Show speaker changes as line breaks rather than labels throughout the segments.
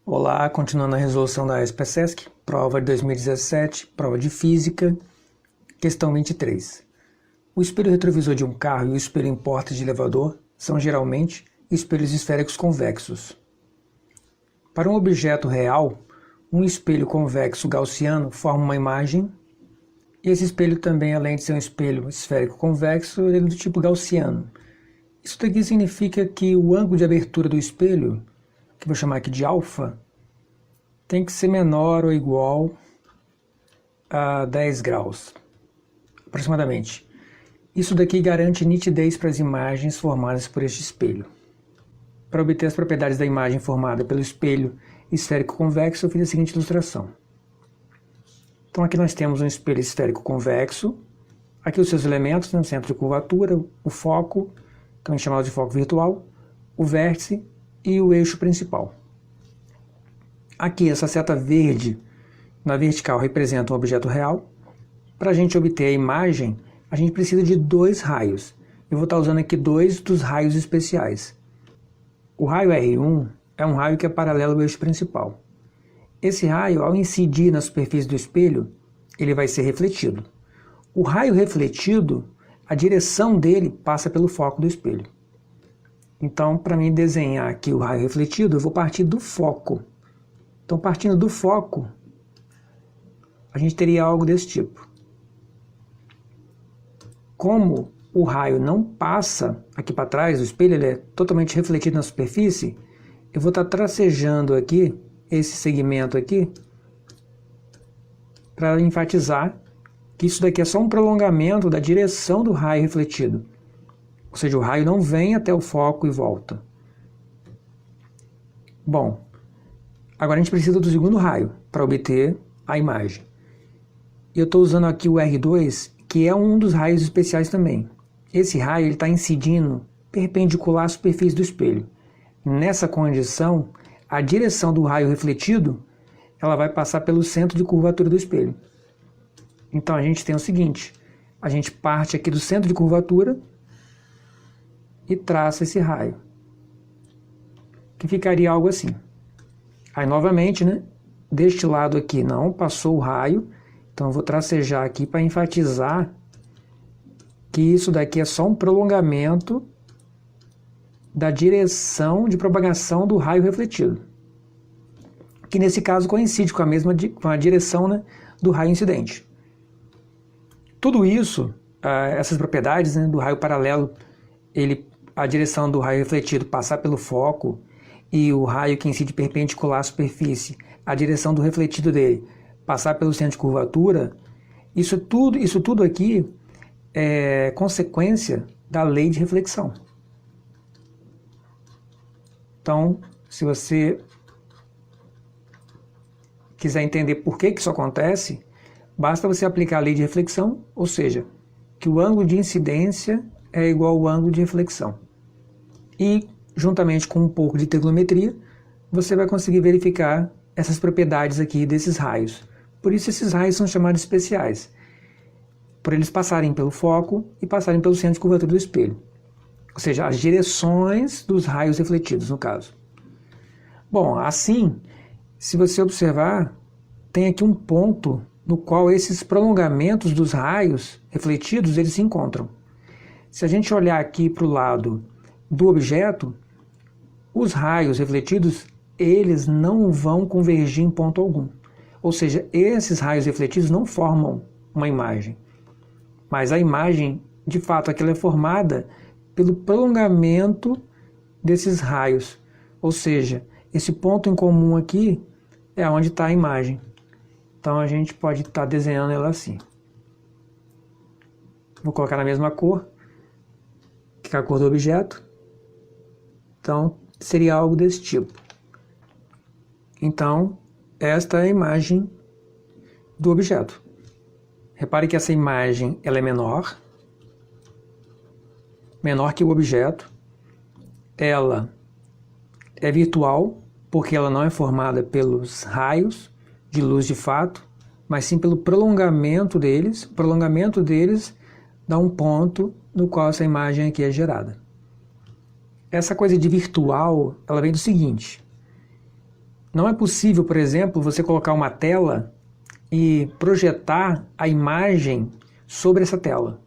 Olá, continuando a resolução da SPSESC, prova de 2017, prova de Física, questão 23. O espelho retrovisor de um carro e o espelho em porta de elevador são geralmente espelhos esféricos convexos. Para um objeto real, um espelho convexo gaussiano forma uma imagem, e esse espelho também, além de ser um espelho esférico convexo, ele é do tipo gaussiano. Isso daqui significa que o ângulo de abertura do espelho, que vou chamar aqui de alfa, tem que ser menor ou igual a 10 graus, aproximadamente. Isso daqui garante nitidez para as imagens formadas por este espelho. Para obter as propriedades da imagem formada pelo espelho esférico convexo, eu fiz a seguinte ilustração. Então aqui nós temos um espelho esférico convexo, aqui os seus elementos, no centro de curvatura, o foco, também chamado de foco virtual, o vértice e o eixo principal. Aqui essa seta verde na vertical representa um objeto real. Para a gente obter a imagem, a gente precisa de dois raios. Eu vou estar usando aqui dois dos raios especiais. O raio R1 é um raio que é paralelo ao eixo principal. Esse raio, ao incidir na superfície do espelho, ele vai ser refletido. O raio refletido, a direção dele passa pelo foco do espelho. Então, para mim desenhar aqui o raio refletido, eu vou partir do foco. Então, partindo do foco, a gente teria algo desse tipo. Como o raio não passa aqui para trás do espelho, ele é totalmente refletido na superfície, eu vou estar tracejando aqui esse segmento aqui para enfatizar que isso daqui é só um prolongamento da direção do raio refletido. Ou seja, o raio não vem até o foco e volta. Bom, agora a gente precisa do segundo raio para obter a imagem. Eu estou usando aqui o R2, que é um dos raios especiais também. Esse raio está incidindo perpendicular à superfície do espelho. Nessa condição, a direção do raio refletido ela vai passar pelo centro de curvatura do espelho. Então a gente tem o seguinte, a gente parte aqui do centro de curvatura e traça esse raio, que ficaria algo assim. Aí novamente, né, deste lado aqui não passou o raio, então eu vou tracejar aqui para enfatizar que isso daqui é só um prolongamento da direção de propagação do raio refletido, que nesse caso coincide com a direção, né, do raio incidente. Tudo isso, essas propriedades, né, do raio paralelo, a direção do raio refletido passar pelo foco e o raio que incide perpendicular à superfície, a direção do refletido dele passar pelo centro de curvatura, isso tudo aqui é consequência da lei de reflexão. Então, se você quiser entender por que isso acontece, basta você aplicar a lei de reflexão, ou seja, que o ângulo de incidência é igual ao ângulo de reflexão. E, juntamente com um pouco de trigonometria, você vai conseguir verificar essas propriedades aqui desses raios. Por isso esses raios são chamados especiais, por eles passarem pelo foco e passarem pelo centro de curvatura do espelho. Ou seja, as direções dos raios refletidos, no caso. Bom, assim, se você observar, tem aqui um ponto no qual esses prolongamentos dos raios refletidos, eles se encontram. Se a gente olhar aqui para o lado do objeto, os raios refletidos, eles não vão convergir em ponto algum. Ou seja, esses raios refletidos não formam uma imagem. Mas a imagem, de fato, aqui ela é formada pelo prolongamento desses raios. Ou seja, esse ponto em comum aqui é onde está a imagem. Então a gente pode estar desenhando ela assim. Vou colocar na mesma cor, que é a cor do objeto. Então seria algo desse tipo. Então esta é a imagem do objeto. Repare que essa imagem ela é menor que o objeto. Ela é virtual, porque ela não é formada pelos raios de luz de fato, mas sim pelo prolongamento deles. O prolongamento deles dá um ponto no qual essa imagem aqui é gerada. Essa coisa de virtual, ela vem do seguinte: Não é possível, por exemplo, você colocar uma tela e projetar a imagem sobre essa tela.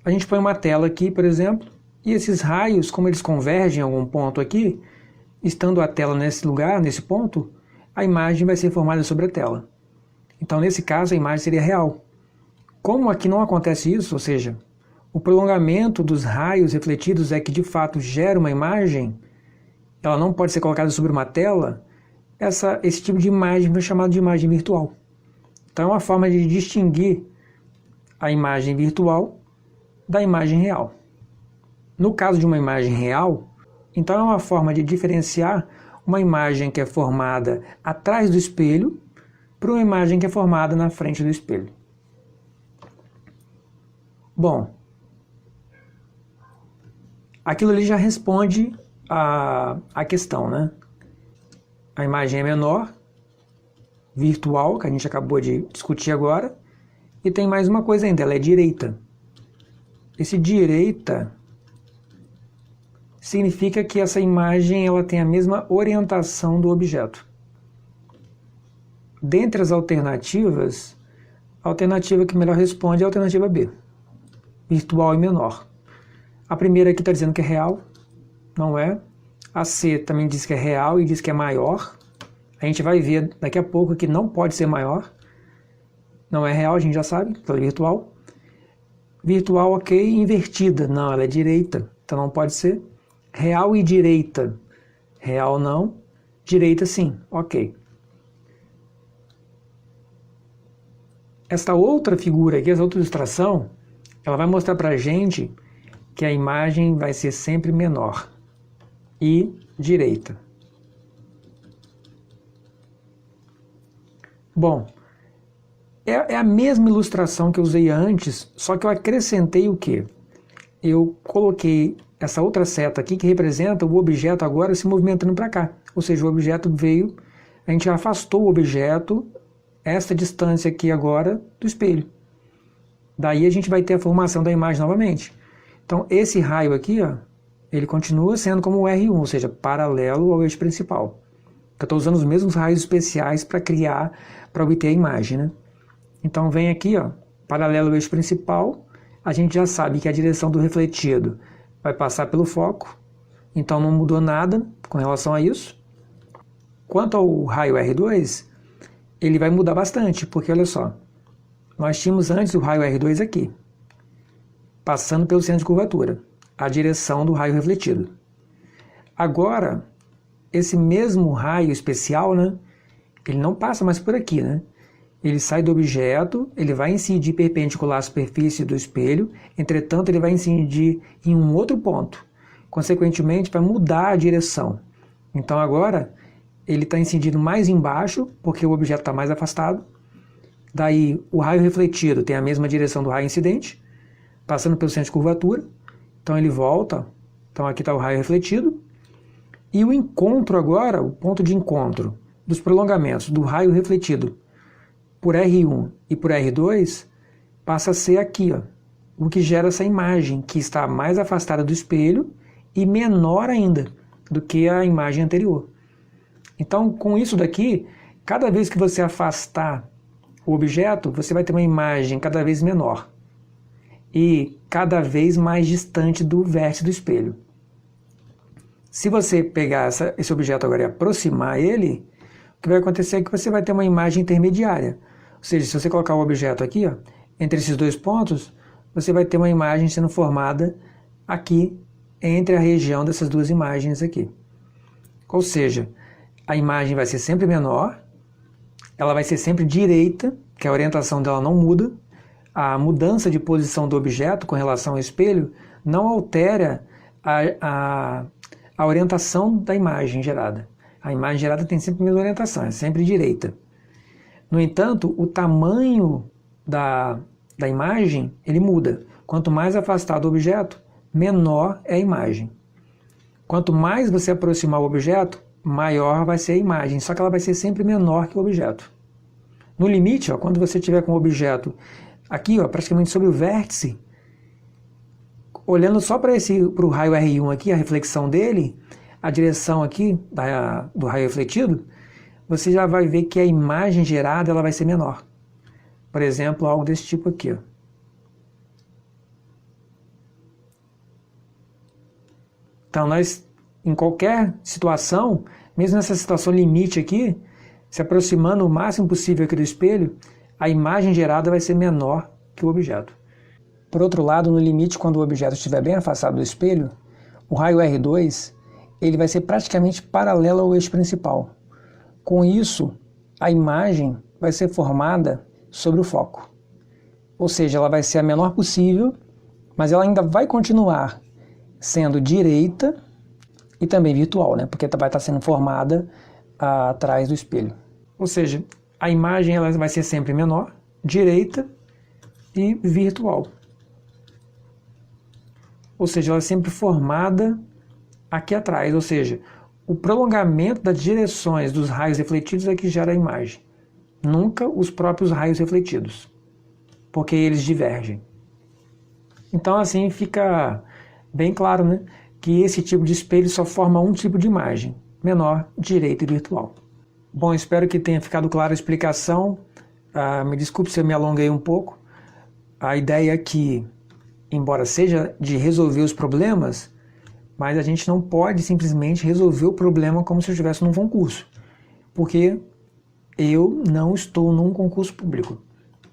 A gente põe uma tela aqui, por exemplo, e esses raios, como eles convergem em algum ponto aqui, estando a tela nesse lugar, nesse ponto, a imagem vai ser formada sobre a tela. Então, nesse caso, a imagem seria real. Como aqui não acontece isso, ou seja, o prolongamento dos raios refletidos é que de fato gera uma imagem, ela não pode ser colocada sobre uma tela, esse tipo de imagem foi chamado de imagem virtual. Então é uma forma de distinguir a imagem virtual da imagem real. No caso de uma imagem real, então é uma forma de diferenciar uma imagem que é formada atrás do espelho para uma imagem que é formada na frente do espelho. Bom, aquilo ali já responde a questão, né? A imagem é menor, virtual, que a gente acabou de discutir agora, e tem mais uma coisa ainda, ela é direita. Esse direita significa que essa imagem ela tem a mesma orientação do objeto. Dentre as alternativas, a alternativa que melhor responde é a alternativa B, virtual e menor. A primeira aqui está dizendo que é real, não é. A C também diz que é real e diz que é maior. A gente vai ver daqui a pouco que não pode ser maior. Não é real, a gente já sabe, é virtual. Virtual, ok, invertida. Não, ela é direita, então não pode ser. Real e direita. Real não, direita sim, ok. Esta outra figura aqui, essa outra ilustração, ela vai mostrar para a gente que a imagem vai ser sempre menor e direita. Bom, é a mesma ilustração que eu usei antes, só que eu acrescentei o quê? Eu coloquei essa outra seta aqui que representa o objeto agora se movimentando para cá. Ou seja, o objeto veio, a gente afastou o objeto, essa distância aqui agora, do espelho. Daí a gente vai ter a formação da imagem novamente. Então, esse raio aqui, ó, ele continua sendo como o R1, ou seja, paralelo ao eixo principal. Eu estou usando os mesmos raios especiais para criar, para obter a imagem, né? Então, vem aqui, ó, paralelo ao eixo principal, a gente já sabe que a direção do refletido vai passar pelo foco, então não mudou nada com relação a isso. Quanto ao raio R2, ele vai mudar bastante, porque olha só, nós tínhamos antes o raio R2 aqui, passando pelo centro de curvatura, a direção do raio refletido. Agora, esse mesmo raio especial, né, ele não passa mais por aqui, né? Ele sai do objeto, ele vai incidir perpendicular à superfície do espelho, entretanto ele vai incidir em um outro ponto, consequentemente vai mudar a direção. Então agora ele está incidindo mais embaixo, porque o objeto está mais afastado, daí o raio refletido tem a mesma direção do raio incidente, passando pelo centro de curvatura, então ele volta, então aqui está o raio refletido, e o encontro agora, o ponto de encontro dos prolongamentos do raio refletido por R1 e por R2 passa a ser aqui, ó, o que gera essa imagem que está mais afastada do espelho e menor ainda do que a imagem anterior. Então, com isso daqui, cada vez que você afastar o objeto, você vai ter uma imagem cada vez menor e cada vez mais distante do vértice do espelho. Se você pegar esse objeto agora e aproximar ele, o que vai acontecer é que você vai ter uma imagem intermediária. Ou seja, se você colocar o objeto aqui, ó, entre esses dois pontos, você vai ter uma imagem sendo formada aqui, entre a região dessas duas imagens aqui. Ou seja, a imagem vai ser sempre menor, ela vai ser sempre direita, que a orientação dela não muda, a mudança de posição do objeto com relação ao espelho não altera a orientação da imagem gerada. A imagem gerada tem sempre a mesma orientação, é sempre direita. No entanto, o tamanho da imagem, ele muda. Quanto mais afastado o objeto, menor é a imagem. Quanto mais você aproximar o objeto, maior vai ser a imagem, só que ela vai ser sempre menor que o objeto. No limite, ó, quando você estiver com o objeto aqui, ó, praticamente sobre o vértice, olhando só para o raio R1 aqui, a reflexão dele, a direção aqui do raio refletido, você já vai ver que a imagem gerada ela vai ser menor. Por exemplo, algo desse tipo aqui. Ó. Então, nós, em qualquer situação, mesmo nessa situação limite aqui, se aproximando o máximo possível aqui do espelho, a imagem gerada vai ser menor que o objeto. Por outro lado, no limite, quando o objeto estiver bem afastado do espelho, o raio R2 ele vai ser praticamente paralelo ao eixo principal. Com isso, a imagem vai ser formada sobre o foco. Ou seja, ela vai ser a menor possível, mas ela ainda vai continuar sendo direita e também virtual, né? Porque vai estar sendo formada atrás do espelho. Ou seja, a imagem ela vai ser sempre menor, direita e virtual. Ou seja, ela é sempre formada aqui atrás, ou seja, o prolongamento das direções dos raios refletidos é que gera a imagem, nunca os próprios raios refletidos, porque eles divergem. Então assim fica bem claro, né, que esse tipo de espelho só forma um tipo de imagem, menor, direita e virtual. Bom, espero que tenha ficado clara a explicação. Me desculpe se eu me alonguei um pouco. A ideia é que, embora seja de resolver os problemas, mas a gente não pode simplesmente resolver o problema como se eu estivesse num concurso. Porque eu não estou num concurso público.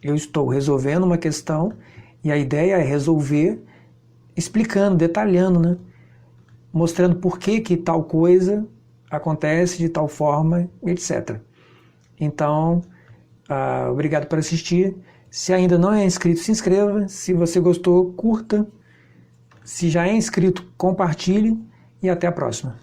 Eu estou resolvendo uma questão e a ideia é resolver explicando, detalhando, né? Mostrando por que tal coisa acontece de tal forma, etc. Então, obrigado por assistir. Se ainda não é inscrito, se inscreva. Se você gostou, curta. Se já é inscrito, compartilhe e até a próxima.